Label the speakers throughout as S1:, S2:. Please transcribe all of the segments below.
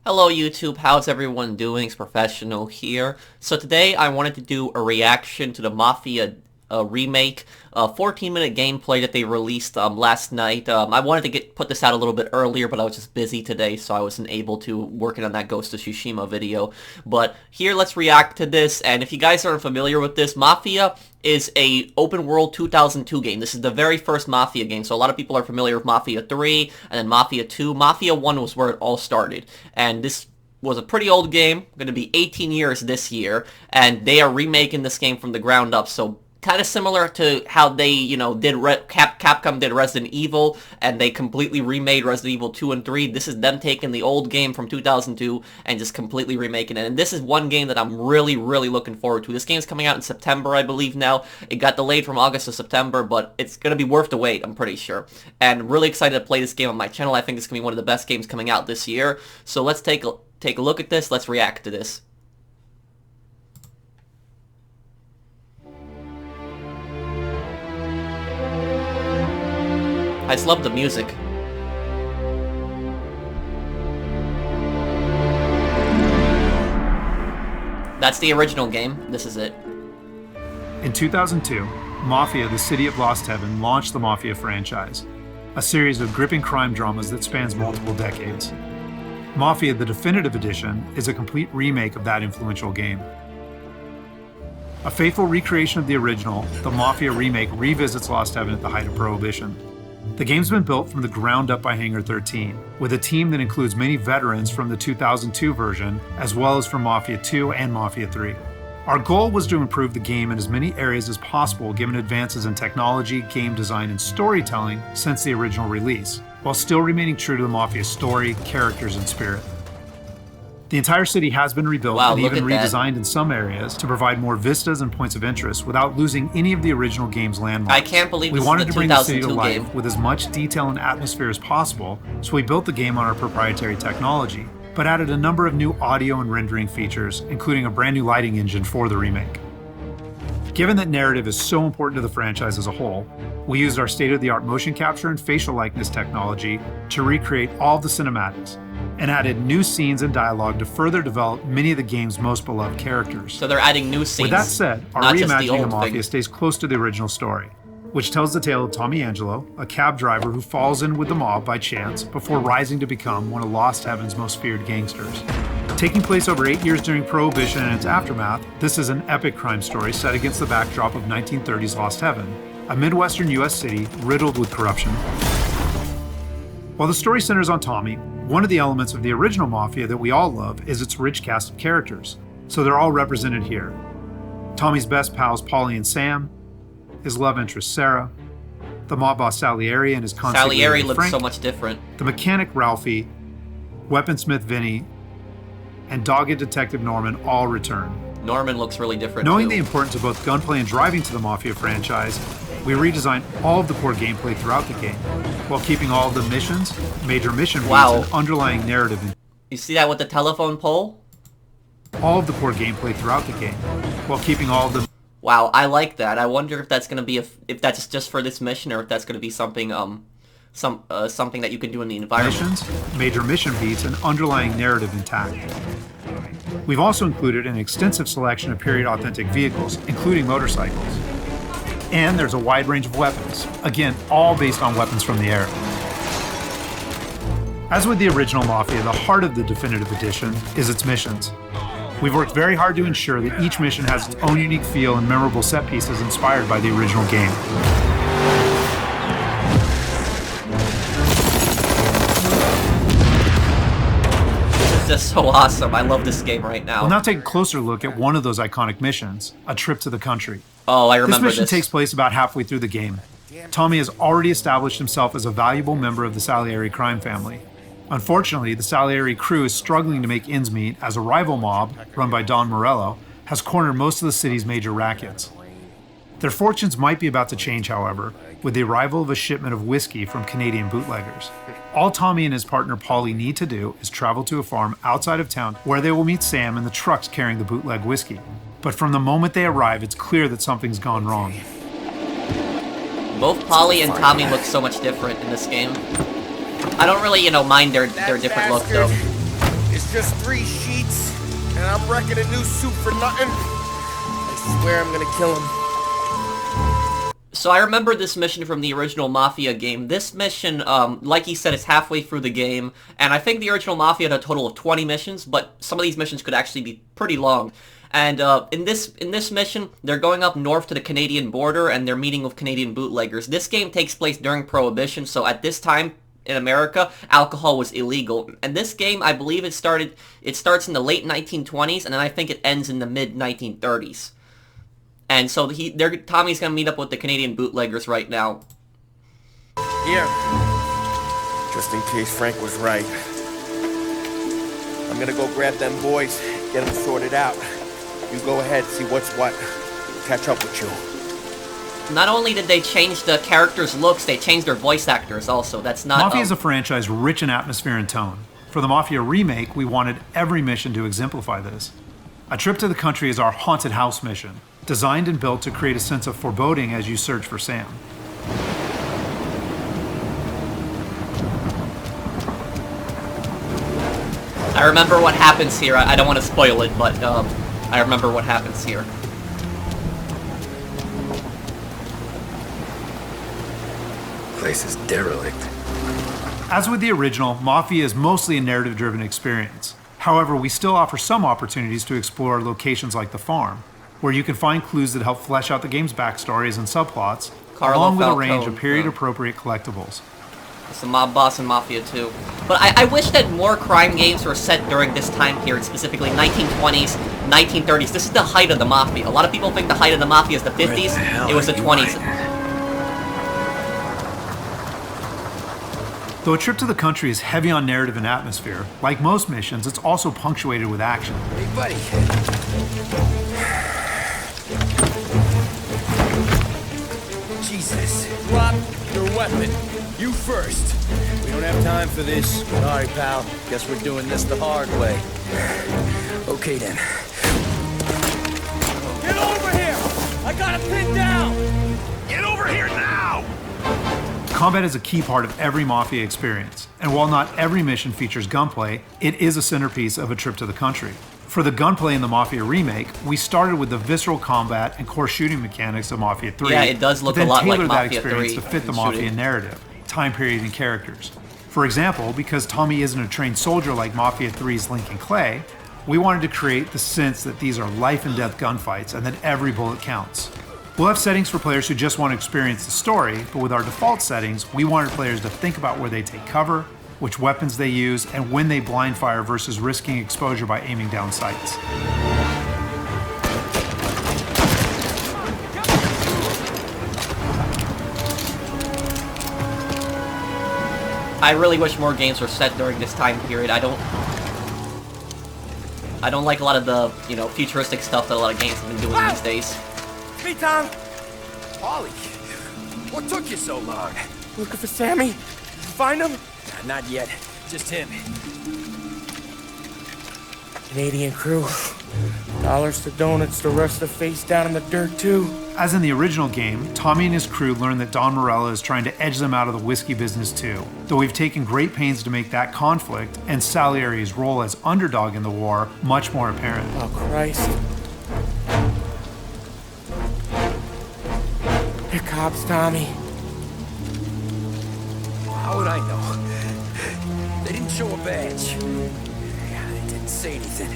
S1: Hello YouTube, how's everyone doing? It's Professional here. So today I wanted to do a reaction to the Mafia Remake, 14-minute gameplay that they released last night. I wanted to put this out a little bit earlier, but I was just busy today, so I wasn't able to working on that Ghost of Tsushima video. But here, let's react to this, and if you guys aren't familiar with this, Mafia is a open world 2002 game. This is the very first Mafia game, so a lot of people are familiar with Mafia 3, and then Mafia 2. Mafia 1 was where it all started, and this was a pretty old game, going to be 18 years this year, and they are remaking this game from the ground up, so kind of similar to how they, did Capcom did Resident Evil, and they completely remade Resident Evil 2 and 3. This is them taking the old game from 2002 and just completely remaking it. And this is one game that I'm really, really looking forward to. This game is coming out in September, I believe now. It got delayed from August to September, but it's going to be worth the wait, I'm pretty sure. And really excited to play this game on my channel. I think it's going to be one of the best games coming out this year. So let's take a look at this. Let's react to this. I just love the music. That's the original game. This is it.
S2: In 2002, Mafia, the City of Lost Heaven, launched the Mafia franchise, a series of gripping crime dramas that spans multiple decades. Mafia, the Definitive Edition, is a complete remake of that influential game. A faithful recreation of the original, the Mafia Remake revisits Lost Heaven at the height of Prohibition. The game's been built from the ground up by Hangar 13, with a team that includes many veterans from the 2002 version, as well as from Mafia 2 and Mafia 3. Our goal was to improve the game in as many areas as possible given advances in technology, game design, and storytelling since the original release, while still remaining true to the Mafia story, characters, and spirit. The entire city has been rebuilt and even redesigned in some areas to provide more vistas and points of interest without losing any of the original game's landmarks.
S1: I can't believe
S2: we wanted to bring the city to life with as much detail and atmosphere as possible, so we built the game on our proprietary technology, but added a number of new audio and rendering features, including a brand new lighting engine for the remake. Given that narrative is so important to the franchise as a whole, we used our state-of-the-art motion capture and facial likeness technology to recreate all of the cinematics, and added new scenes and dialogue to further develop many of the game's most beloved characters.
S1: So they're adding new scenes.
S2: With that said, our reimagining of Mafia stays close to the original story, which tells the tale of Tommy Angelo, a cab driver who falls in with the mob by chance before rising to become one of Lost Heaven's most feared gangsters. Taking place over 8 years during Prohibition and its aftermath, this is an epic crime story set against the backdrop of 1930s Lost Heaven, a Midwestern U.S. city riddled with corruption. While the story centers on Tommy, one of the elements of the original Mafia that we all love is its rich cast of characters, so they're all represented here. Tommy's best pals Paulie and Sam, his love interest Sarah, the mob boss Salieri and his consigliere
S1: Salieri looks
S2: Frank,
S1: so much different.
S2: The mechanic Ralphie, weaponsmith Vinny, and dogged detective Norman all return.
S1: Norman looks really different
S2: Knowing
S1: too.
S2: the importance of both gunplay and driving to the Mafia franchise, we redesigned all of the core gameplay throughout the game, while keeping all of the missions, major mission beats, and underlying narrative.
S1: You see that with the telephone pole?
S2: All of the core gameplay throughout the game, while keeping all of the...
S1: Wow, I like that. I wonder if that's gonna be if that's just for this mission, or if that's gonna be something something that you can do in the environment.
S2: Missions, major mission beats, and underlying narrative intact. We've also included an extensive selection of period-authentic vehicles, including motorcycles. And there's a wide range of weapons, again, all based on weapons from the era. As with the original Mafia, the heart of the Definitive Edition is its missions. We've worked very hard to ensure that each mission has its own unique feel and memorable set pieces inspired by the original game.
S1: Just so awesome. I love this game right now.
S2: We'll now take a closer look at one of those iconic missions, A Trip to the Country.
S1: Oh, I remember this.
S2: This mission takes place about halfway through the game. Tommy has already established himself as a valuable member of the Salieri crime family. Unfortunately, the Salieri crew is struggling to make ends meet as a rival mob, run by Don Morello, has cornered most of the city's major rackets. Their fortunes might be about to change, however, with the arrival of a shipment of whiskey from Canadian bootleggers. All Tommy and his partner Paulie need to do is travel to a farm outside of town where they will meet Sam and the trucks carrying the bootleg whiskey. But from the moment they arrive, it's clear that something's gone wrong.
S1: Both Paulie and Tommy look so much different in this game. I don't really, mind their different look though.
S3: just 3 sheets, and I'm wrecking a new suit for nothing. I swear I'm gonna kill him.
S1: So I remember this mission from the original Mafia game. This mission, like he said, is halfway through the game, and I think the original Mafia had a total of 20 missions, but some of these missions could actually be pretty long. And in this mission, they're going up north to the Canadian border, and they're meeting with Canadian bootleggers. This game takes place during Prohibition, so at this time in America, alcohol was illegal. And this game, I believe it starts in the late 1920s, and then I think it ends in the mid-1930s. And so Tommy's gonna meet up with the Canadian bootleggers right now.
S3: Here. Just in case Frank was right. I'm gonna go grab them boys, get them sorted out. You go ahead, see what's what. Catch up with you.
S1: Not only did they change the characters' looks, they changed their voice actors also. That's not...
S2: Mafia is a franchise rich in atmosphere and tone. For the Mafia remake, we wanted every mission to exemplify this. A Trip to the Country is our haunted house mission, designed and built to create a sense of foreboding as you search for Sam.
S1: I remember what happens here. I don't want to spoil it, but I remember what happens here.
S4: Place is derelict.
S2: As with the original, Mafia is mostly a narrative-driven experience. However, we still offer some opportunities to explore locations like the farm, where you can find clues that help flesh out the game's backstories and subplots, along with a range of period-appropriate collectibles.
S1: It's the mob boss in Mafia 2. But I wish that more crime games were set during this time period, specifically 1920s, 1930s. This is the height of the Mafia. A lot of people think the height of the Mafia is the 50s. It was the 20s.
S2: Though A Trip to the Country is heavy on narrative and atmosphere, like most missions, it's also punctuated with action.
S3: Hey, buddy. Jesus. Drop your weapon. You first.
S5: We don't have time for this. Sorry, pal. Guess we're doing this the hard way.
S3: Okay, then.
S5: Get over here! I got it pinned down!
S4: Get over here now!
S2: Combat is a key part of every Mafia experience, and while not every mission features gunplay, it is a centerpiece of A Trip to the Country. For the gunplay in the Mafia remake, we started with the visceral combat and core shooting mechanics of Mafia 3.
S1: Yeah, it does look a lot like Mafia 3
S2: that experience to fit the Mafia narrative, time period, and characters. For example, because Tommy isn't a trained soldier like Mafia 3's Lincoln Clay, we wanted to create the sense that these are life and death gunfights and that every bullet counts. We'll have settings for players who just want to experience the story, but with our default settings, we wanted players to think about where they take cover, which weapons they use, and when they blind fire versus risking exposure by aiming down sights.
S1: I really wish more games were set during this time period. I don't like a lot of the, futuristic stuff that a lot of games have been doing these days.
S3: Me, Tom.
S5: Ollie, what took you so long?
S3: Looking for Sammy? Find him?
S5: Not yet. Just him.
S3: Canadian crew. Dollars to donuts, the rest of the face down in the dirt, too.
S2: As in the original game, Tommy and his crew learn that Don Morello is trying to edge them out of the whiskey business too, though we've taken great pains to make that conflict and Salieri's role as underdog in the war much more apparent.
S3: Oh, Christ. They're cops, Tommy.
S5: How would I know? They didn't show a badge. They didn't say anything.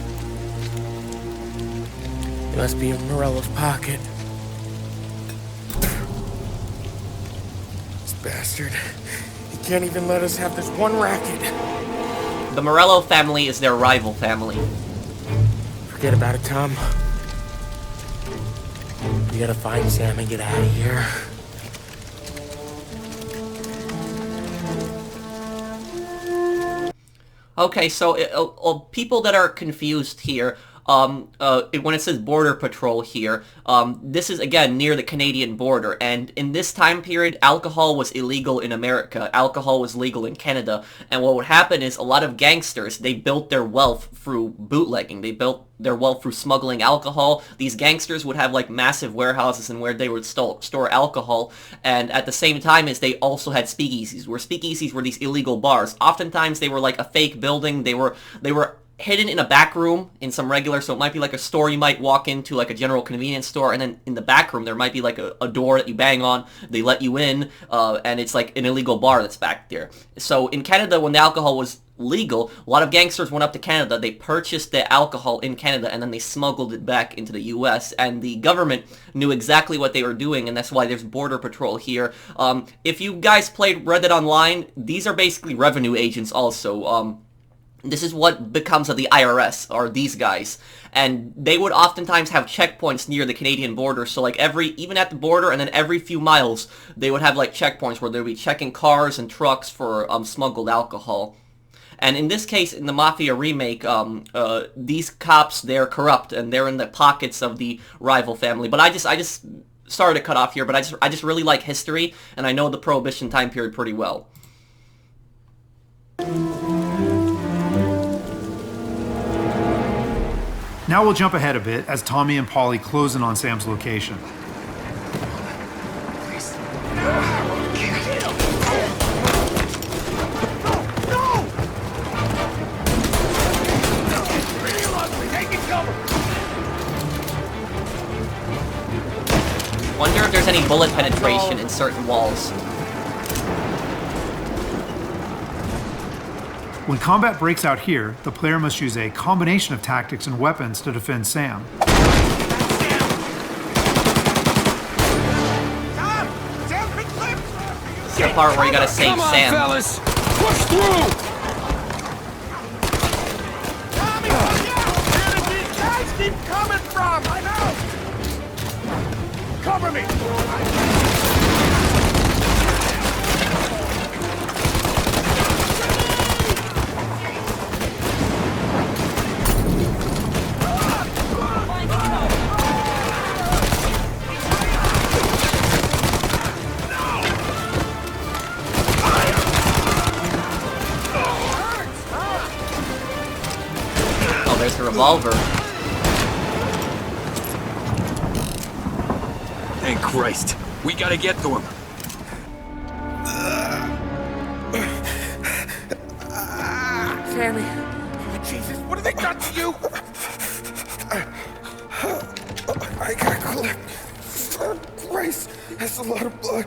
S3: It must be in Morello's pocket. This bastard. He can't even let us have this one racket.
S1: The Morello family is their rival family.
S3: Forget about it, Tom. We gotta find Sam and get out of here.
S1: Okay, so people that are confused here, when it says Border Patrol here, this is, again, near the Canadian border, and in this time period, alcohol was illegal in America, alcohol was legal in Canada, and what would happen is a lot of gangsters, they built their wealth through bootlegging, they built their wealth through smuggling alcohol. These gangsters would have like massive warehouses and where they would store alcohol, and at the same time as they also had speakeasies, where speakeasies were these illegal bars. Oftentimes they were like a fake building, they were hidden in a back room in some regular, so it might be like a store you might walk into, like a general convenience store, and then in the back room there might be like a door that you bang on, they let you in, and it's like an illegal bar that's back there. So in Canada, when the alcohol was legal, a lot of gangsters went up to Canada, they purchased the alcohol in Canada, and then they smuggled it back into the US, and the government knew exactly what they were doing, and that's why there's border patrol here. If you guys played Red Dead Online, these are basically revenue agents also. This is what becomes of the IRS, or these guys. And they would oftentimes have checkpoints near the Canadian border, so like even at the border and then every few miles, they would have like checkpoints where they would be checking cars and trucks for smuggled alcohol. And in this case, in the Mafia remake, these cops, they're corrupt and they're in the pockets of the rival family. But I just started to cut off here, but I just really like history, and I know the Prohibition time period pretty well.
S2: Now we'll jump ahead a bit as Tommy and Polly close in on Sam's location.
S1: Wonder if there's any bullet penetration in certain walls.
S2: When combat breaks out here, the player must use a combination of tactics and weapons to defend Sam.
S1: It's the part where you gotta save Sam.
S5: Fellas, push through.
S3: Tommy, look out! Where did these guys keep coming from? I know. Cover me.
S1: There's the revolver.
S5: Thank Christ. We gotta get to him.
S3: Sammy. Oh, Jesus, what have they done to you?
S4: I got clipped. Oh, Christ, that's a lot of blood.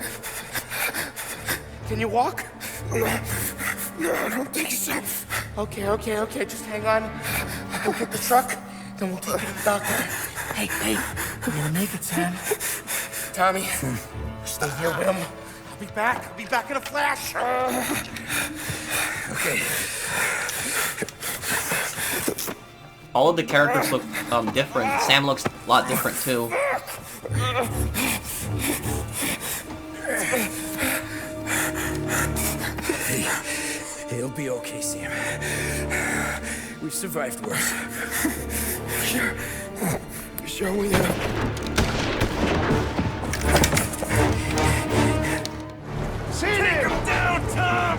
S3: Can you walk?
S4: No, I don't think so.
S3: Okay, just hang on. We'll get the truck, then we'll take you to the doctor. Hey, you're gonna make it, Sam. Tommy, stay here with him. I'll be back in a flash.
S4: Okay.
S1: All of the characters look different. Sam looks a lot different too.
S5: Hey, it'll be okay, Sam. We've survived worse.
S4: Sure we have.
S3: Take him down, Tom!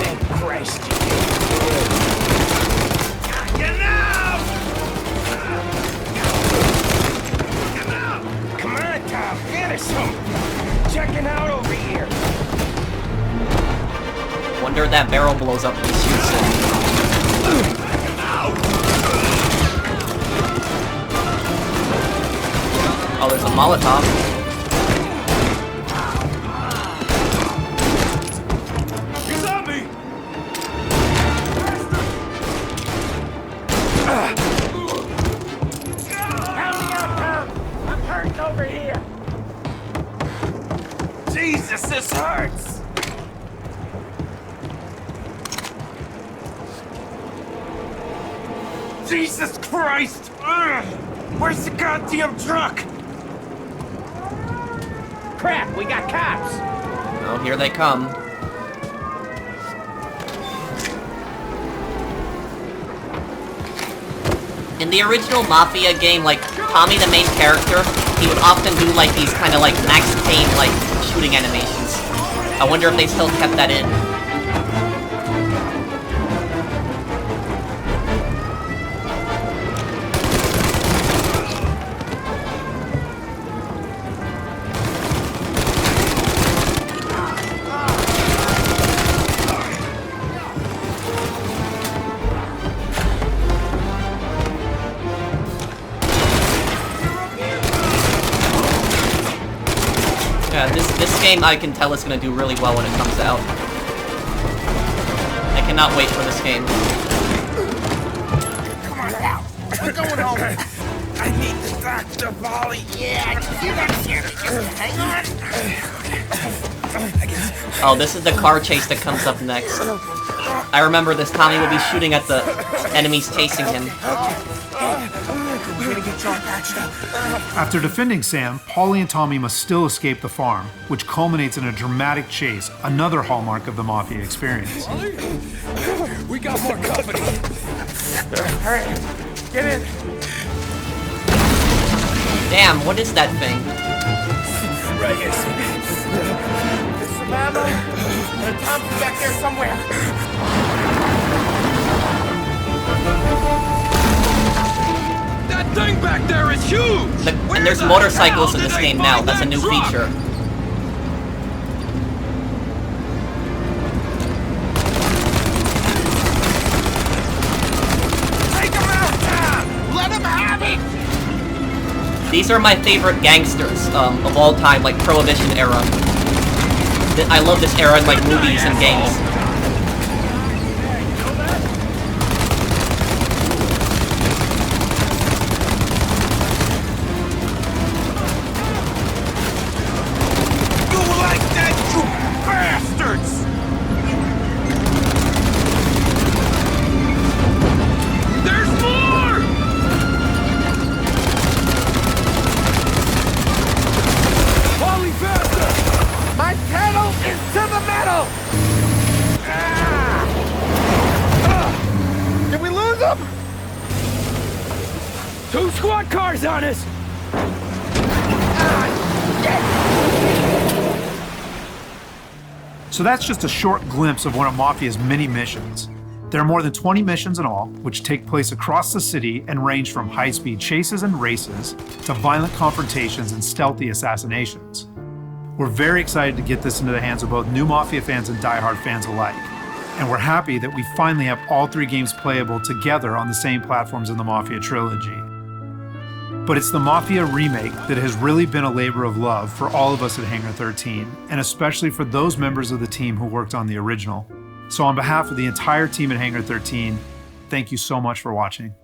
S5: Thank Christ.
S3: Get out!
S5: Come on, Tom. Get us some. Checking out over here.
S1: Wonder if that barrel blows up when he shoots it. Oh, there's a Molotov.
S3: He's on me! Help me out, Tom! I'm hurting over here! Jesus, this hurts! Jesus Christ! Ugh. Where's the goddamn truck? Crap, we got cops!
S1: Oh, here they come. In the original Mafia game, like, Tommy, the main character, he would often do, like, these kind of, like, Max Payne, like, shooting animations. I wonder if they still kept that in. Yeah, this game I can tell is gonna do really well when it comes out. I cannot wait for this game.
S3: Come on now. We're going home. I need the doctor, Molly. Yeah, I can feel that here. Just hang on.
S1: Oh, this is the car chase that comes up next. I remember this. Tommy will be shooting at the enemies chasing him.
S3: We're gonna get John patched up.
S2: After defending Sam, Paulie and Tommy must still escape the farm, which culminates in a dramatic chase, another hallmark of the Mafia experience.
S5: We got more company.
S3: All right, get in.
S1: Damn, what is that thing?
S5: Right here.
S3: There's some ammo. Tom's back there somewhere.
S5: That thing back there is huge!
S1: And there's motorcycles in this game now. That's a new feature.
S3: Take him out, Tom! Let him have it!
S1: These are my favorite gangsters of all time, like Prohibition era. I love this era in like movies and games.
S3: You like that, you bastards!
S5: There's more! Polly, faster!
S3: My pedal is to the metal! Did we lose him?
S5: 2 squad cars on us!
S2: So that's just a short glimpse of one of Mafia's many missions. There are more than 20 missions in all, which take place across the city and range from high-speed chases and races to violent confrontations and stealthy assassinations. We're very excited to get this into the hands of both new Mafia fans and die-hard fans alike. And we're happy that we finally have all 3 games playable together on the same platforms in the Mafia trilogy. But it's the Mafia Remake that has really been a labor of love for all of us at Hangar 13, and especially for those members of the team who worked on the original. So on behalf of the entire team at Hangar 13, thank you so much for watching.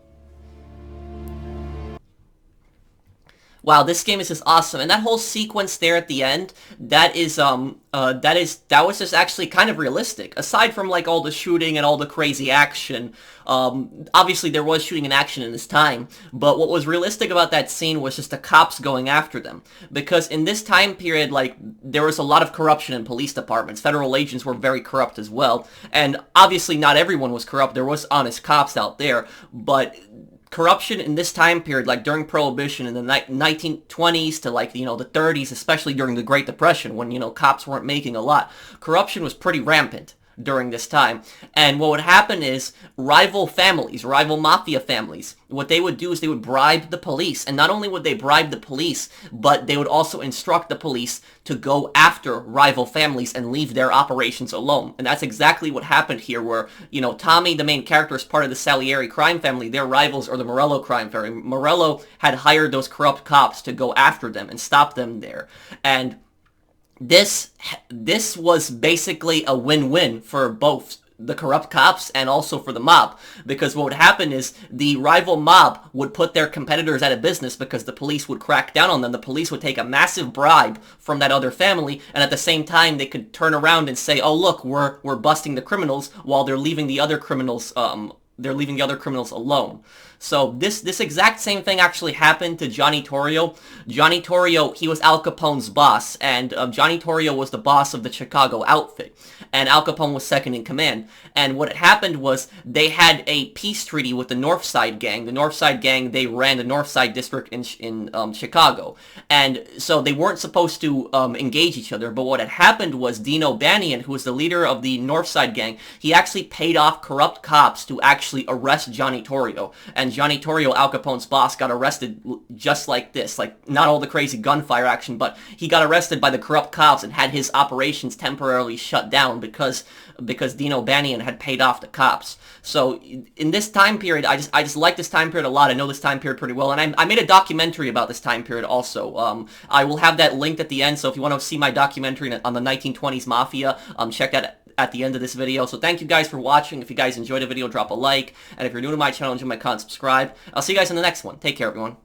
S1: Wow, this game is just awesome, and that whole sequence there at the end, that was just actually kind of realistic. Aside from like all the shooting and all the crazy action, obviously there was shooting and action in this time, but what was realistic about that scene was just the cops going after them. Because in this time period, like, there was a lot of corruption in police departments. Federal agents were very corrupt as well, and obviously not everyone was corrupt. There was honest cops out there, but corruption in this time period, like during Prohibition in the 1920s to like, the 30s, especially during the Great Depression when, cops weren't making a lot, corruption was pretty rampant during this time. And what would happen is rival mafia families, what they would do is they would bribe the police. And not only would they bribe the police, but they would also instruct the police to go after rival families and leave their operations alone. And that's exactly what happened here, where, Tommy, the main character, is part of the Salieri crime family. Their rivals are the Morello crime family. Morello had hired those corrupt cops to go after them and stop them there. And this was basically a win-win for both the corrupt cops and also for the mob, because what would happen is the rival mob would put their competitors out of business because the police would crack down on them. The police would take a massive bribe from that other family, and at the same time they could turn around and say, "Oh look, we're busting the criminals," while they're leaving the other criminals alone. So this exact same thing actually happened to Johnny Torrio. Johnny Torrio, he was Al Capone's boss, and Johnny Torrio was the boss of the Chicago outfit, and Al Capone was second in command. And what had happened was they had a peace treaty with the North Side Gang. The North Side Gang, they ran the North Side District in Chicago, and so they weren't supposed to engage each other. But what had happened was Dino Bannion, who was the leader of the North Side Gang, he actually paid off corrupt cops to actually actually arrest Johnny Torrio. And Johnny Torrio, Al Capone's boss, got arrested just like this. Like, not all the crazy gunfire action, but he got arrested by the corrupt cops and had his operations temporarily shut down because Dino Bannion had paid off the cops. So in this time period, I just like this time period a lot. I know this time period pretty well, and I made a documentary about this time period also. I will have that linked at the end, so if you want to see my documentary on the 1920s Mafia, check that at the end of this video. So thank you guys for watching. If you guys enjoyed the video, drop a like, and if you're new to my channel, enjoy my content, subscribe. I'll see you guys in the next one. Take care, everyone.